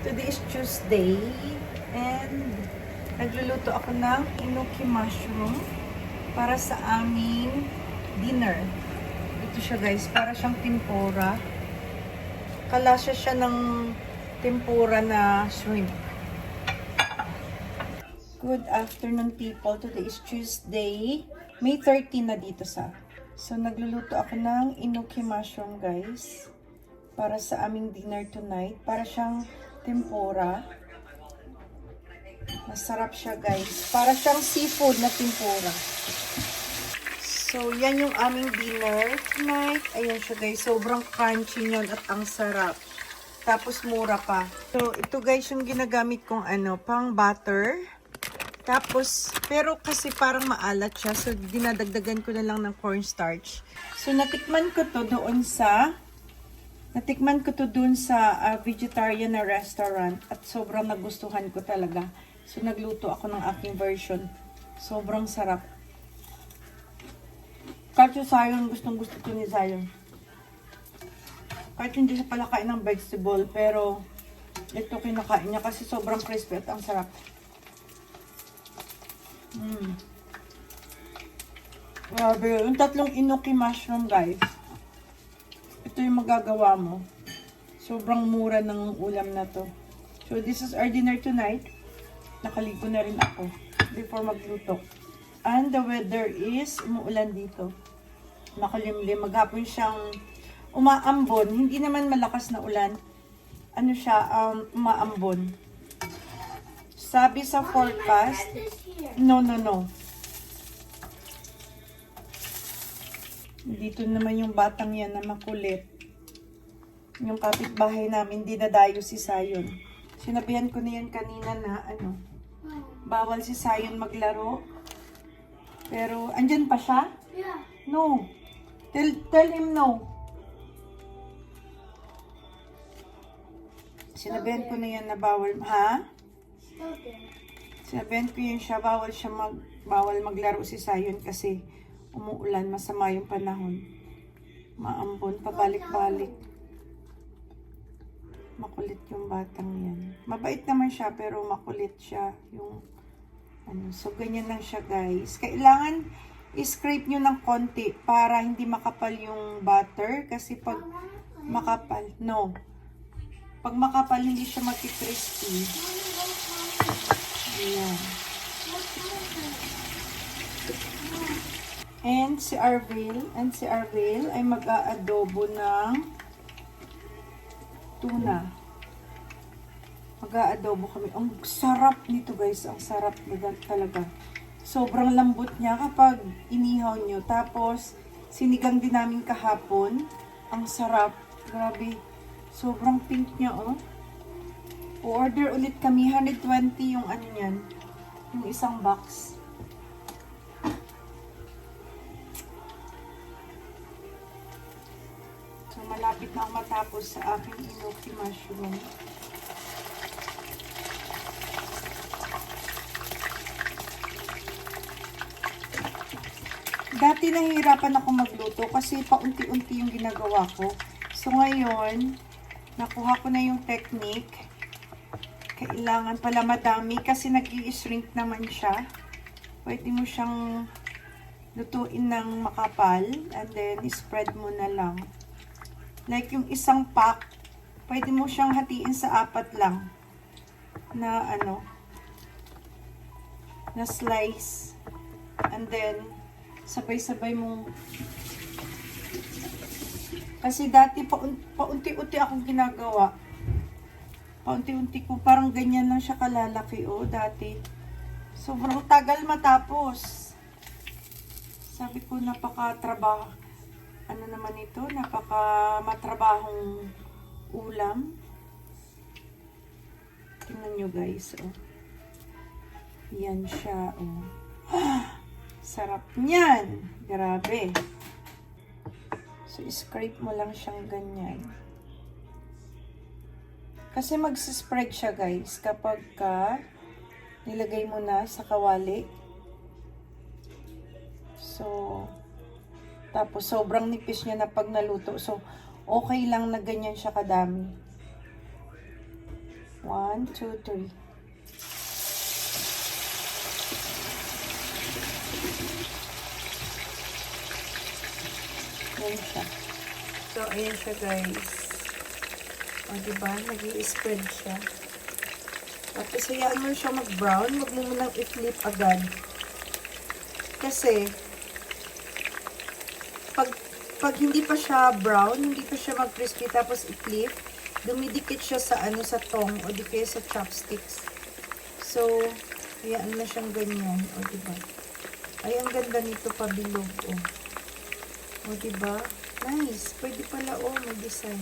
Today is Tuesday and nagluluto ako ng enoki mushroom para sa aming dinner. Ito siya guys, para siyang tempura. Kalasya siya ng tempura na shrimp. Good afternoon people. Today is Tuesday, May 13 na dito sa. So nagluluto ako ng enoki mushroom guys. Para sa aming dinner tonight. Para siyang tempura. Masarap siya guys. Para siyang seafood na tempura. So, yan yung aming dinner tonight. Ayan siya guys. Sobrang crunchy nyon at ang sarap. Tapos mura pa. So, ito guys yung ginagamit kong pang butter. Tapos, pero kasi parang maalat siya. So, dinadagdagan ko na lang ng cornstarch. So, natikman ko to doon sa vegetarian na restaurant at sobrang nagustuhan ko talaga. So, nagluto ako ng aking version. Sobrang sarap. Kahit si Zion, gustong-gusto ito ni Zion. Kahit hindi siya pala kain ng vegetable, pero ito kinakain niya kasi sobrang crispy at ang sarap. Grabe. Yung tatlong enoki mushroom, guys. Ito yung magagawa mo. Sobrang mura ng ulam na to. So, this is our dinner tonight. Nakaligo na rin ako before magluto. And the weather is umuulan dito. Makulimlim. Maghapon siyang umaambon. Hindi naman malakas na ulan. Ano siya? Umaambon. Sabi sa forecast, no. Dito naman yung batang yan na makulit. Yung kapitbahay namin, dinadayo si Zion. Sinabihan ko na yan kanina na bawal si Zion maglaro. Pero, andyan pa siya? Yeah. No. Tell him no. Sinabihan ko na yan na bawal, ha? Okay. Sinabihan ko yun siya, bawal maglaro si Zion kasi umuulan, masama yung panahon. Maambon, pabalik-balik. Makulit yung batang yan. Mabait naman siya, pero makulit siya. So, ganyan lang siya, guys. Kailangan i-scrape nyo ng konti para hindi makapal yung butter. Kasi pag makapal, pag makapal, hindi siya magki-crispy. Ayan. And si Arvil ay mag-aadobo ng tuna. Mag-aadobo kami. Ang sarap nito guys. Ang sarap talaga. Sobrang lambot niya kapag inihaw nyo. Tapos, sinigang din namin kahapon. Ang sarap. Grabe. Sobrang pink niya, oh. O-order ulit kami. 120 yung yan. Yung isang box. So, malapit na ako matapos sa aking enoki mushroom. Dati nahihirapan ako magluto kasi paunti-unti yung ginagawa ko. So, ngayon, nakuha ko na yung technique. Kailangan pala madami kasi nag-i-shrink naman siya. Pwede mo siyang lutuin ng makapal and then spread mo na lang. Like yung isang pack, pwede mo siyang hatiin sa 4 lang na na slice. And then, sabay-sabay mo. Kasi dati paunti-unti akong ginagawa. Paunti-unti ko, parang ganyan lang siya kalalaki, dati. Sobrang tagal matapos. Sabi ko, napaka-trabaho. Naman ito? Napaka-matrabahong ulam. Tingnan nyo guys, Yan siya, Sarap niyan. Grabe. So, scrape mo lang siyang ganyan. Kasi magsispread siya guys kapag nilagay mo na sa kawali. So, tapos sobrang nipis niya na pag naluto. So, okay lang na ganyan siya kadami. 1, 2, 3. Yan siya. So, ayan siya guys. O, diba? Nag-i-spread siya. Tapos, hayaan mo siya mag-brown. Huwag mo munang i-flip agad. Kasi, pag hindi pa siya brown, hindi pa siya mag-crispy, tapos i-flip, dumidikit siya sa sa tong o di kaya sa chopsticks. So, hayaan na siyang ganyan. O, diba? Ay, ang ganda nito pabilog. O, diba? Nice. Pwede pala, may design.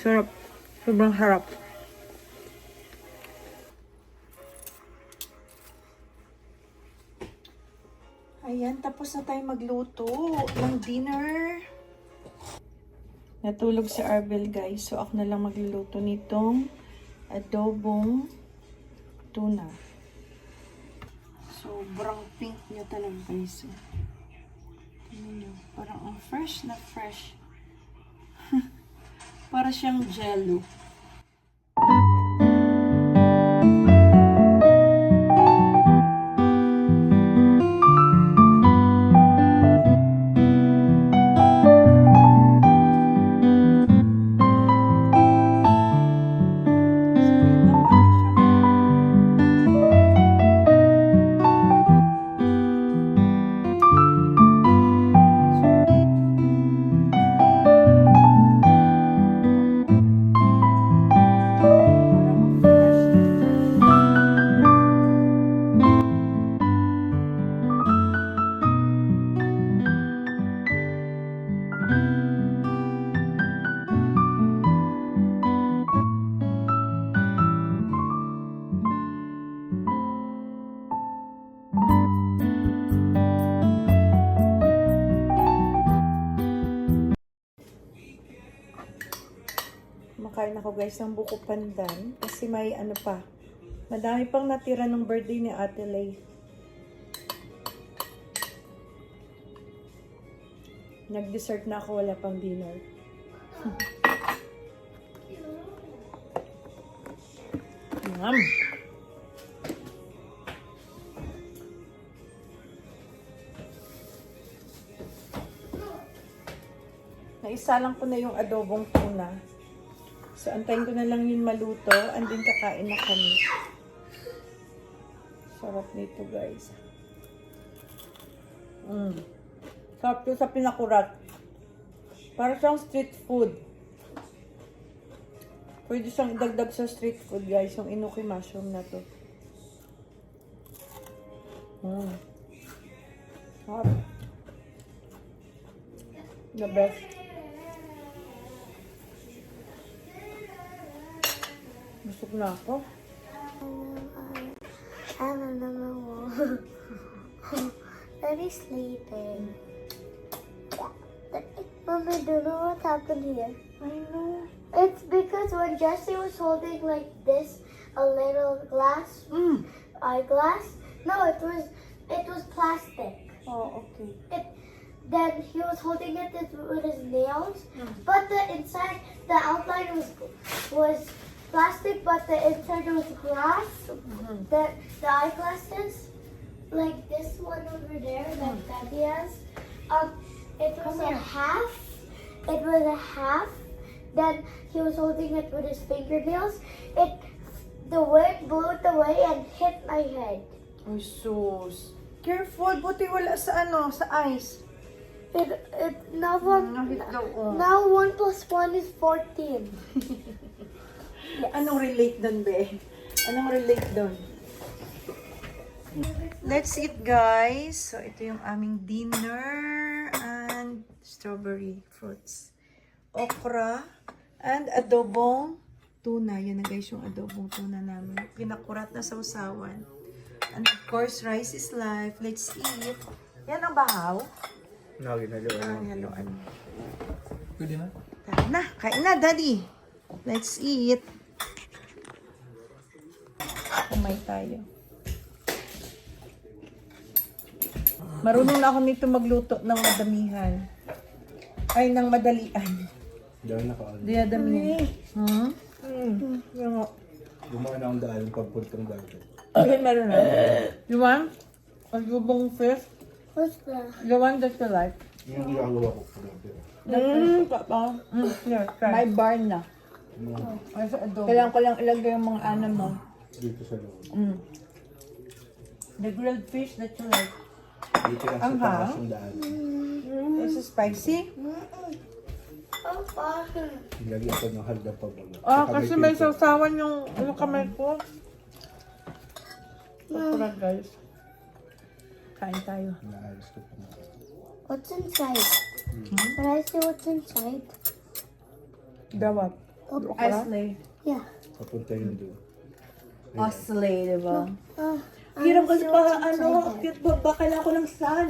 Sarap. Sobrang harap. Ayan, tapos na tayo magluto ng dinner. Natulog si Arbel, guys. So, ako na lang magluluto nitong adobong tuna. Sobrang pink niya talaga, guys. Tingnan niyo, parang ang fresh na fresh. Para siyang jello. Makain ako guys ng buko pandan kasi may pa. Madami pang natira ng birthday ni Ate Lay. Nag-dessert na ako, wala pang dinner. Yum! Naisalang ko na yung adobong tuna. So, antayin ko na lang yun maluto. And then, kakain na kami. Sarap nito, guys. Sarap to sa pinakurat. Para siyang street food. Pwede siyang idagdag sa street food, guys. Yung inuki mushroom na to. Sarap. The best. Busog na ako. Daddy's sleeping. Mom, I don't know what happened here. I know. It's because when Jesse was holding like this, a little glass, eyeglass. No, it was plastic. Oh, okay. Then he was holding it with his nails, but the inside, the outline was plastic, but the inside was glass. The eyeglasses, like this one over there that Daddy has, it was a half. It was a half. Then he was holding it with his fingernails. The wind blew it away and hit my head. Ay, sus. Careful, buti wala sa sa ice. Now Nahit daw, now 1 plus 1 is 14. Yes. Anong relate doon, be? Anong relate doon? Let's eat, guys. So, ito yung aming dinner and strawberry fruits. Okra and adobong tuna. Yan na, guys, yung adobong tuna namin. Pinakurat na sausawan. And of course, rice is life. Let's eat. Yan ang bahaw. No, ginaluan. Haluan. Pwede na. Tara na, kain na, Daddy. Let's eat. Kumay tayo. Marunong na ako nito magluto ng madamihan. Ay, ng madalian. Dahil naka-ano. Diyadamihan. Hmm? Gumaan akong daan pagpuntang dagat. Okay, meron na. You want? A lubong fish? What's that? The one that you like? Yung ginagawa ko po dati. Papa. Here, try. May bar na. Ay, sa adobo. Kailangan ko lang ilagay yung mga ano mo. Dito sa loob. The grilled fish that you like. Dito lang sa Ang taas ha? yung daan. Is it spicy? Papa. Nilagyan ko ng halda pa baga. Ah, kasi may sausawan yung ano kamay ko. Sakura, guys. Kain tayo. Naayos ko pa nga. What's inside? Can I see what's inside? Gawat. Islay. Yeah. Papunta yun doon. Islay, diba? I Hirap wanna kasi see pa, what's ano, inside cute ba, kailangan ko ng sun.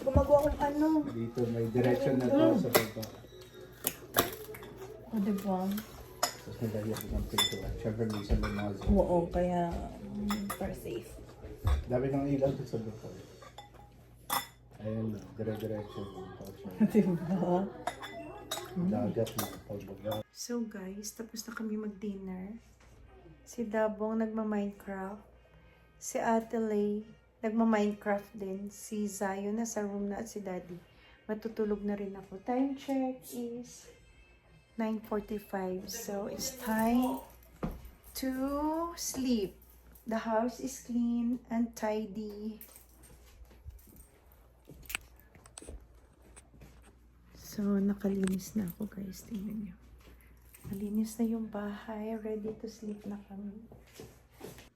Gumagawa akong ano. Dito may direction na to sa baba. O, diba? Tapos nilagyan ko ng pintuan. Siyempre may isang lumazo. Oo, kaya, for safe. Dami ng ilaw doon sa baba. Ayan na, dire-diretso. Diba? Dagat na pagbaba. So guys, tapos na kami mag-dinner. Si Dabong nagma-Minecraft. Si Ate Lay nagma-Minecraft din. Si Zion nasa room na at si Daddy. Matutulog na rin ako. Time check is 9:45. So it's time to sleep. The house is clean and tidy. So, nakalinis na ako guys. Tingnan nyo. Malinis na yung bahay. Ready to sleep na kami.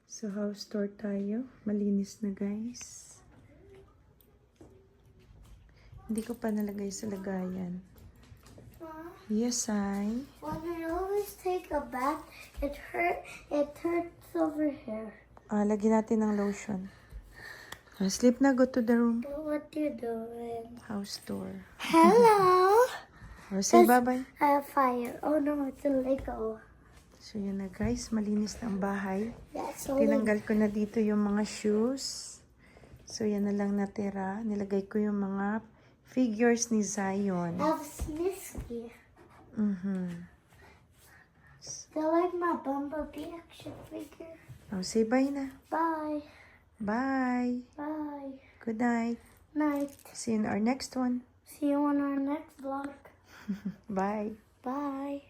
So, house tour tayo. Malinis na guys. Hindi ko pa nalagay sa lagayan. Yes, I. When I always take a bath, it hurts over here. Lagyan natin ng lotion. Sleep na. Go to the room. What you doing? House tour. Hello. Say bye-bye. I have fire. Oh no, it's a Lego. So, yun na guys. Malinis na ang bahay. That's so Tinanggal ko na dito yung mga shoes. So, yan na lang natira. Nilagay ko yung mga figures ni Zion. I have Snisky. They like my Bumblebee action figure. Oh, say bye na. Bye. Bye. Bye. Good night. Night. See you in our next one. See you on our next vlog. Bye. Bye.